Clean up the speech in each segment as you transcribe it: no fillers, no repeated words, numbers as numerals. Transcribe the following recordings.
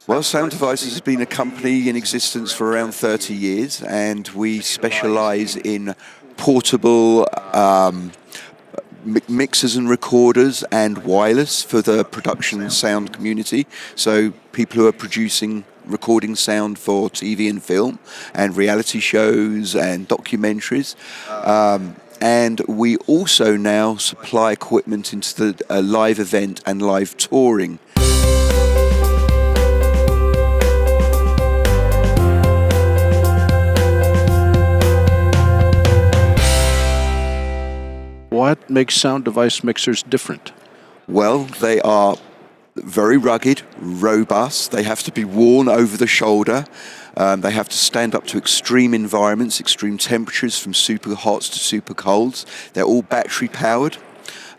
Well, Sound Devices has been a company in existence for around 30 years, and we specialize in portable mixers and recorders and wireless for the production sound community. So people who are producing recording sound for TV and film and reality shows and documentaries. And we also now supply equipment into the live event and live touring. What makes sound device mixers different? Well, they are very rugged, robust. They have to be worn over the shoulder. They have to stand up to extreme environments, extreme temperatures from super hots to super colds. They're all battery powered.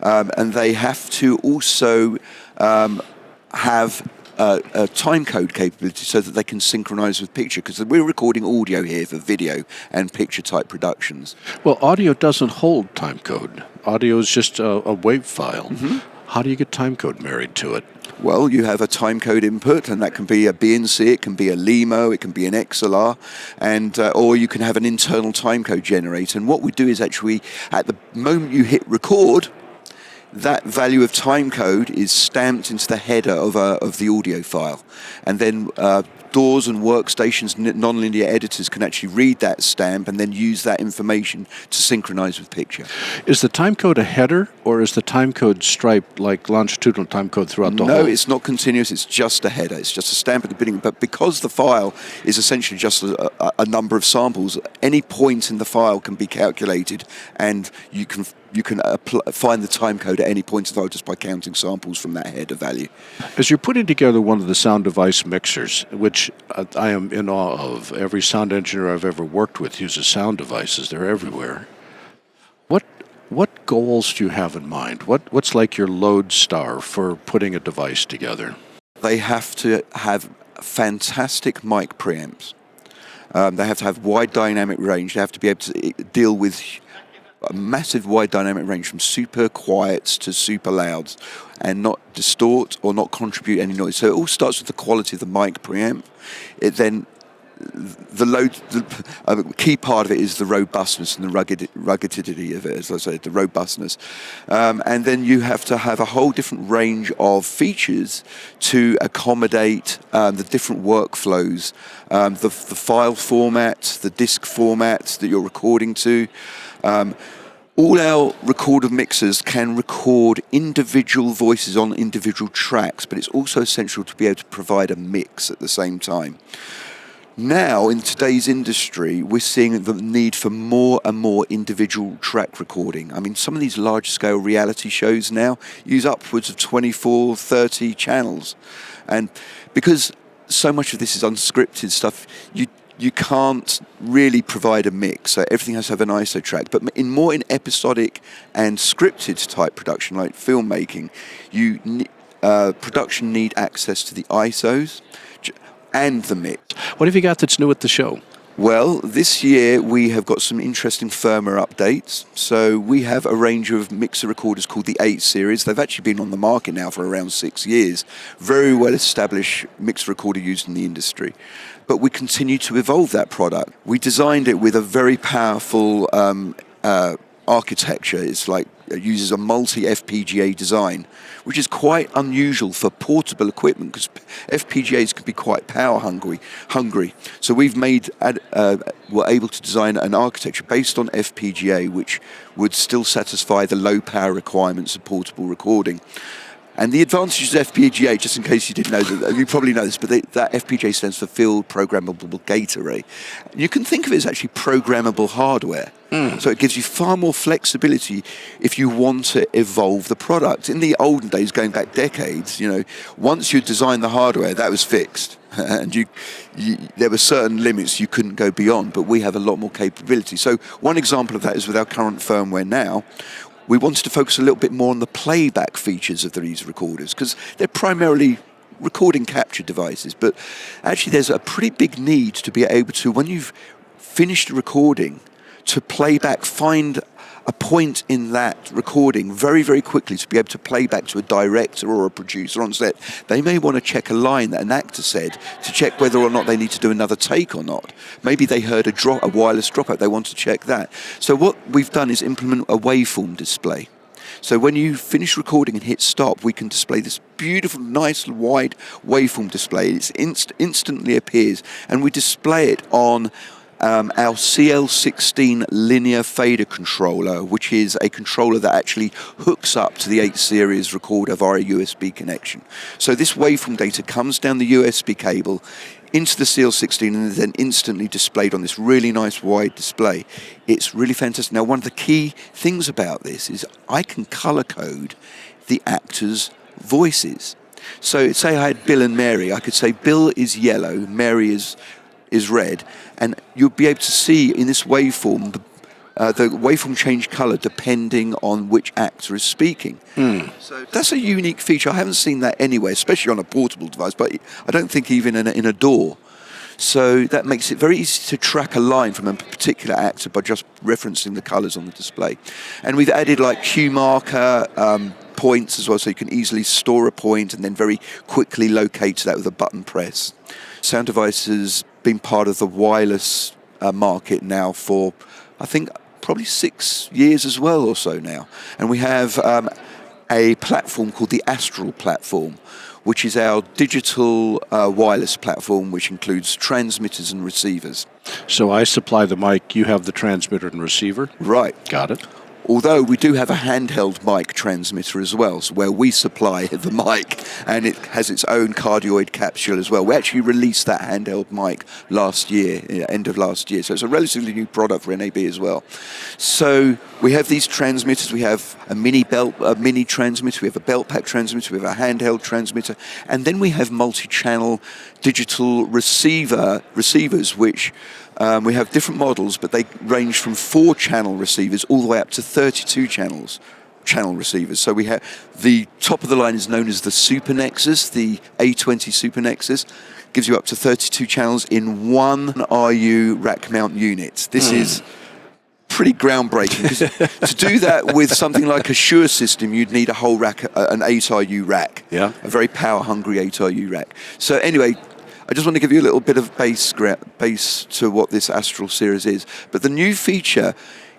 And they have to also have a time code capability so that they can synchronize with picture, because we're recording audio here for video and picture type productions. Well, audio doesn't hold time code. Audio is just a WAV file. Mm-hmm. How do you get time code married to it? Well, you have a time code input, and that can be a BNC, it can be a LEMO, it can be an XLR, and or you can have an internal time code generator. And what we do is actually, at the moment you hit record, that value of time code is stamped into the header of the audio file. And then DAWs and workstations, nonlinear editors can actually read that stamp and then use that information to synchronize with picture. Is the time code a header, or is the time code striped like longitudinal time code throughout the whole? No, it's not continuous, it's just a header. It's just a stamp at the beginning. But because the file is essentially just a number of samples, any point in the file can be calculated, and you can find the time code at any point in the file just by counting samples from that header value. As you're putting together one of the sound device mixers, which I am in awe of, every sound engineer I've ever worked with uses sound devices. They're everywhere. What goals do you have in mind? What's like your lodestar for putting a device together? They have to have fantastic mic preamps. They have to have wide dynamic range. They have to be able to deal with a massive wide dynamic range from super quiets to super louds, and not distort or not contribute any noise. So it all starts with the quality of the mic preamp. It then, the key part of it is the robustness and the ruggedity of it, as I said, the robustness. And then you have to have a whole different range of features to accommodate the different workflows, the file format, the disk format that you're recording to. All our recorder mixers can record individual voices on individual tracks, but it's also essential to be able to provide a mix at the same time. Now, in today's industry, we're seeing the need for more and more individual track recording. I mean, some of these large-scale reality shows now use upwards of 24, 30 channels. And because so much of this is unscripted stuff, you can't really provide a mix, so everything has to have an ISO track. But in episodic and scripted type production, like filmmaking, production need access to the ISOs and the mix. What have you got that's new at the show? Well, this year we have got some interesting firmware updates. So we have a range of mixer recorders called the 8 series. They've actually been on the market now for around 6 years. Very well established mixer recorder used in the industry. But we continue to evolve that product. We designed it with a very powerful architecture. It uses a multi-FPGA design, which is quite unusual for portable equipment, because FPGAs can be quite power hungry. So we're able to design an architecture based on FPGA, which would still satisfy the low power requirements of portable recording. And the advantages of FPGA, just in case you didn't know, that you probably know this, but that FPGA stands for Field Programmable Gate Array. You can think of it as actually programmable hardware. So it gives you far more flexibility if you want to evolve the product. In the olden days, going back decades, once you designed the hardware, that was fixed. And there were certain limits you couldn't go beyond, but we have a lot more capability. So one example of that is with our current firmware now. We wanted to focus a little bit more on the playback features of these recorders, because they're primarily recording capture devices, but actually there's a pretty big need to be able to, when you've finished recording, to play back, find a point in that recording very, very quickly to be able to play back to a director or a producer on set. They may want to check a line that an actor said to check whether or not they need to do another take or not. Maybe they heard a wireless dropout. They want to check that. So what we've done is implement a waveform display. So when you finish recording and hit stop, we can display this beautiful, nice, wide waveform display. It instantly appears, and we display it on our CL16 linear fader controller, which is a controller that actually hooks up to the 8 series recorder via a USB connection. So this waveform data comes down the USB cable into the CL16 and is then instantly displayed on this really nice wide display. It's really fantastic. Now, one of the key things about this is I can color code the actors' voices. So say I had Bill and Mary, I could say Bill is yellow, Mary is red, and you'll be able to see in this waveform the waveform change color depending on which actor is speaking. So that's a unique feature. I haven't seen that anywhere, especially on a portable device, but I don't think even in a DAW. So that makes it very easy to track a line from a particular actor by just referencing the colors on the display. And we've added like cue marker points as well, so you can easily store a point and then very quickly locate that with a button press. Sound Devices been part of the wireless market now for, I think, probably 6 years as well or so now. And we have a platform called the Astral platform, which is our digital wireless platform, which includes transmitters and receivers. So I supply the mic, you have the transmitter and receiver? Right. Got it. Although we do have a handheld mic transmitter as well, so where we supply the mic, and it has its own cardioid capsule as well. We actually released that handheld mic last year, end of last year, so it's a relatively new product for NAB as well. So we have these transmitters. We have a mini transmitter, we have a belt pack transmitter, we have a handheld transmitter, and then we have multi-channel digital receivers, which we have different models, but they range from 4-channel receivers all the way up to 32 channel receivers. So we have the top of the line is known as the Super Nexus, the A20 Super Nexus. Gives you up to 32 channels in one RU rack mount unit. This is pretty groundbreaking. 'Cause to do that with something like a Shure system, you'd need a whole rack, an 8RU rack. Yeah. A very power-hungry 8RU rack. So anyway, I just want to give you a little bit of base to what this Astral series is. But the new feature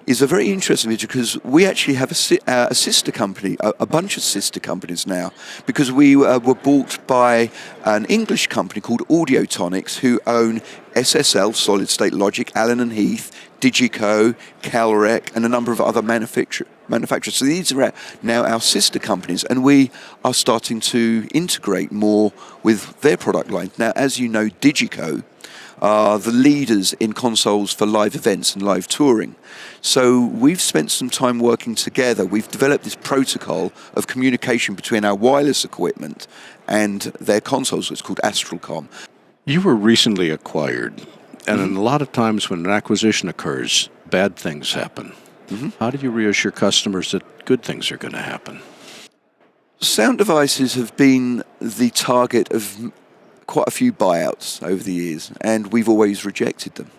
is a very interesting feature because we actually have a sister company, a bunch of sister companies now, because we were bought by an English company called Audiotonix, who own SSL, Solid State Logic, Allen & Heath, Digico, Calrec, and a number of other manufacturers. So these are now our sister companies, and we are starting to integrate more with their product line. Now, as you know, Digico are the leaders in consoles for live events and live touring. So we've spent some time working together. We've developed this protocol of communication between our wireless equipment and their consoles. It's called Astralcom. You were recently acquired, and a lot of times when an acquisition occurs, bad things happen. How do you reassure customers that good things are going to happen? Sound Devices have been the target of quite a few buyouts over the years, and we've always rejected them.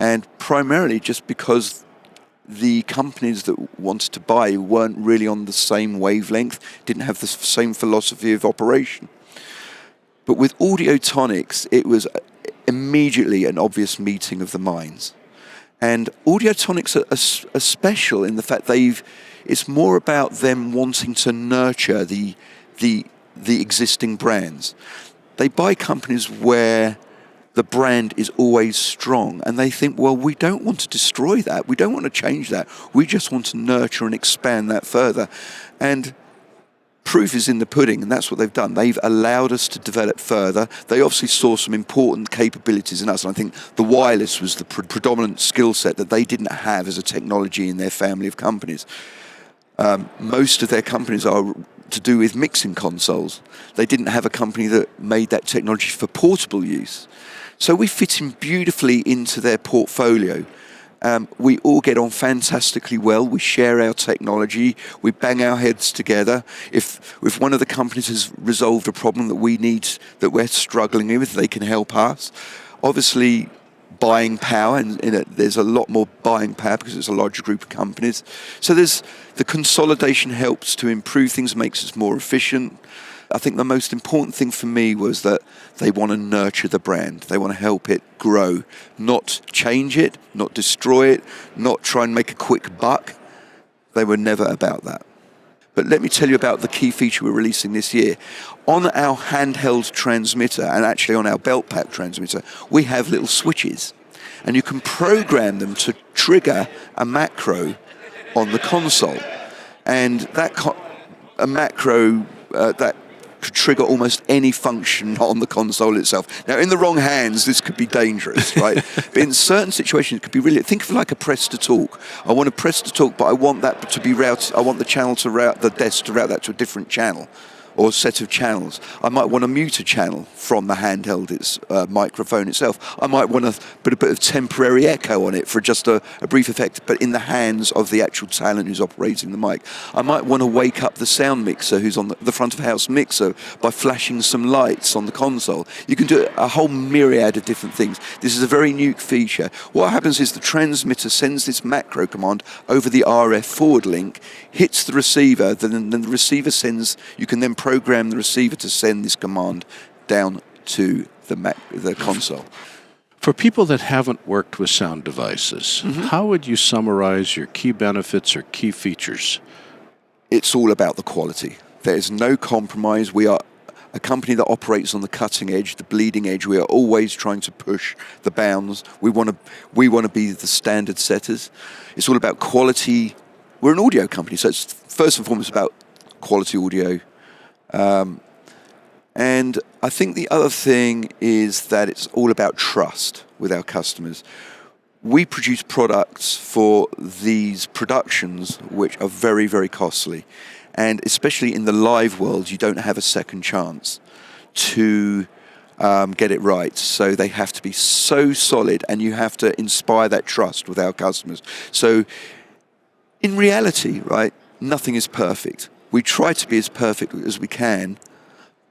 And primarily just because the companies that wanted to buy weren't really on the same wavelength, didn't have the same philosophy of operation. But with Audiotonix, it was immediately an obvious meeting of the minds. And Audiotonix are special in the fact it's more about them wanting to nurture the existing brands. They buy companies where the brand is always strong, and they think, well, we don't want to destroy that. We don't want to change that. We just want to nurture and expand that further. And proof is in the pudding, and that's what they've done. They've allowed us to develop further. They obviously saw some important capabilities in us, and I think the wireless was the predominant skill set that they didn't have as a technology in their family of companies. Most of their companies are to do with mixing consoles. They didn't have a company that made that technology for portable use. So we fit in beautifully into their portfolio. We all get on fantastically well. We share our technology. We bang our heads together. If one of the companies has resolved a problem that we're struggling with, they can help us. Obviously, buying power, and there's a lot more buying power because it's a larger group of companies. So there's the consolidation helps to improve things, makes us more efficient. I think the most important thing for me was that they want to nurture the brand. They want to help it grow, not change it, not destroy it, not try and make a quick buck. They were never about that. But let me tell you about the key feature we're releasing this year. On our handheld transmitter, and actually on our belt pack transmitter, we have little switches. And you can program them to trigger a macro on the console. And a macro that could trigger almost any function on the console itself. Now, in the wrong hands, this could be dangerous, right? But in certain situations, it could be really... Think of it like a press to talk. I want to press to talk, but I want that to be routed... I want the channel to route... the desk to route that to a different channel or set of channels. I might want to mute a channel from the handheld microphone itself. I might want to put a bit of temporary echo on it for just a brief effect, but in the hands of the actual talent who's operating the mic. I might want to wake up the sound mixer who's on the front of house mixer by flashing some lights on the console. You can do a whole myriad of different things. This is a very unique feature. What happens is the transmitter sends this macro command over the RF forward link, hits the receiver, then the receiver sends... You can then program the receiver to send this command down to the console. For people that haven't worked with sound devices, how would you summarize your key benefits or key features? It's all about the quality. There is no compromise. We are a company that operates on the cutting edge, the bleeding edge. We are always trying to push the bounds. We want to be the standard setters. It's all about quality. We're an audio company, so it's first and foremost about quality audio. And I think the other thing is that it's all about trust with our customers. We produce products for these productions which are very, very costly. And especially in the live world, you don't have a second chance to get it right. So they have to be so solid, and you have to inspire that trust with our customers. So in reality, right, nothing is perfect. We try to be as perfect as we can,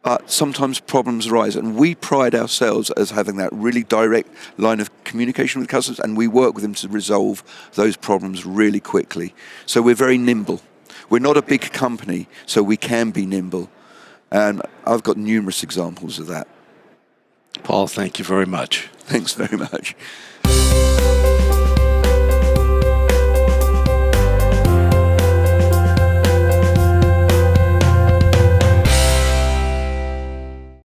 but sometimes problems arise, and we pride ourselves as having that really direct line of communication with customers, and we work with them to resolve those problems really quickly. So we're very nimble. We're not a big company, so we can be nimble, and I've got numerous examples of that. Paul, thank you very much. Thanks very much.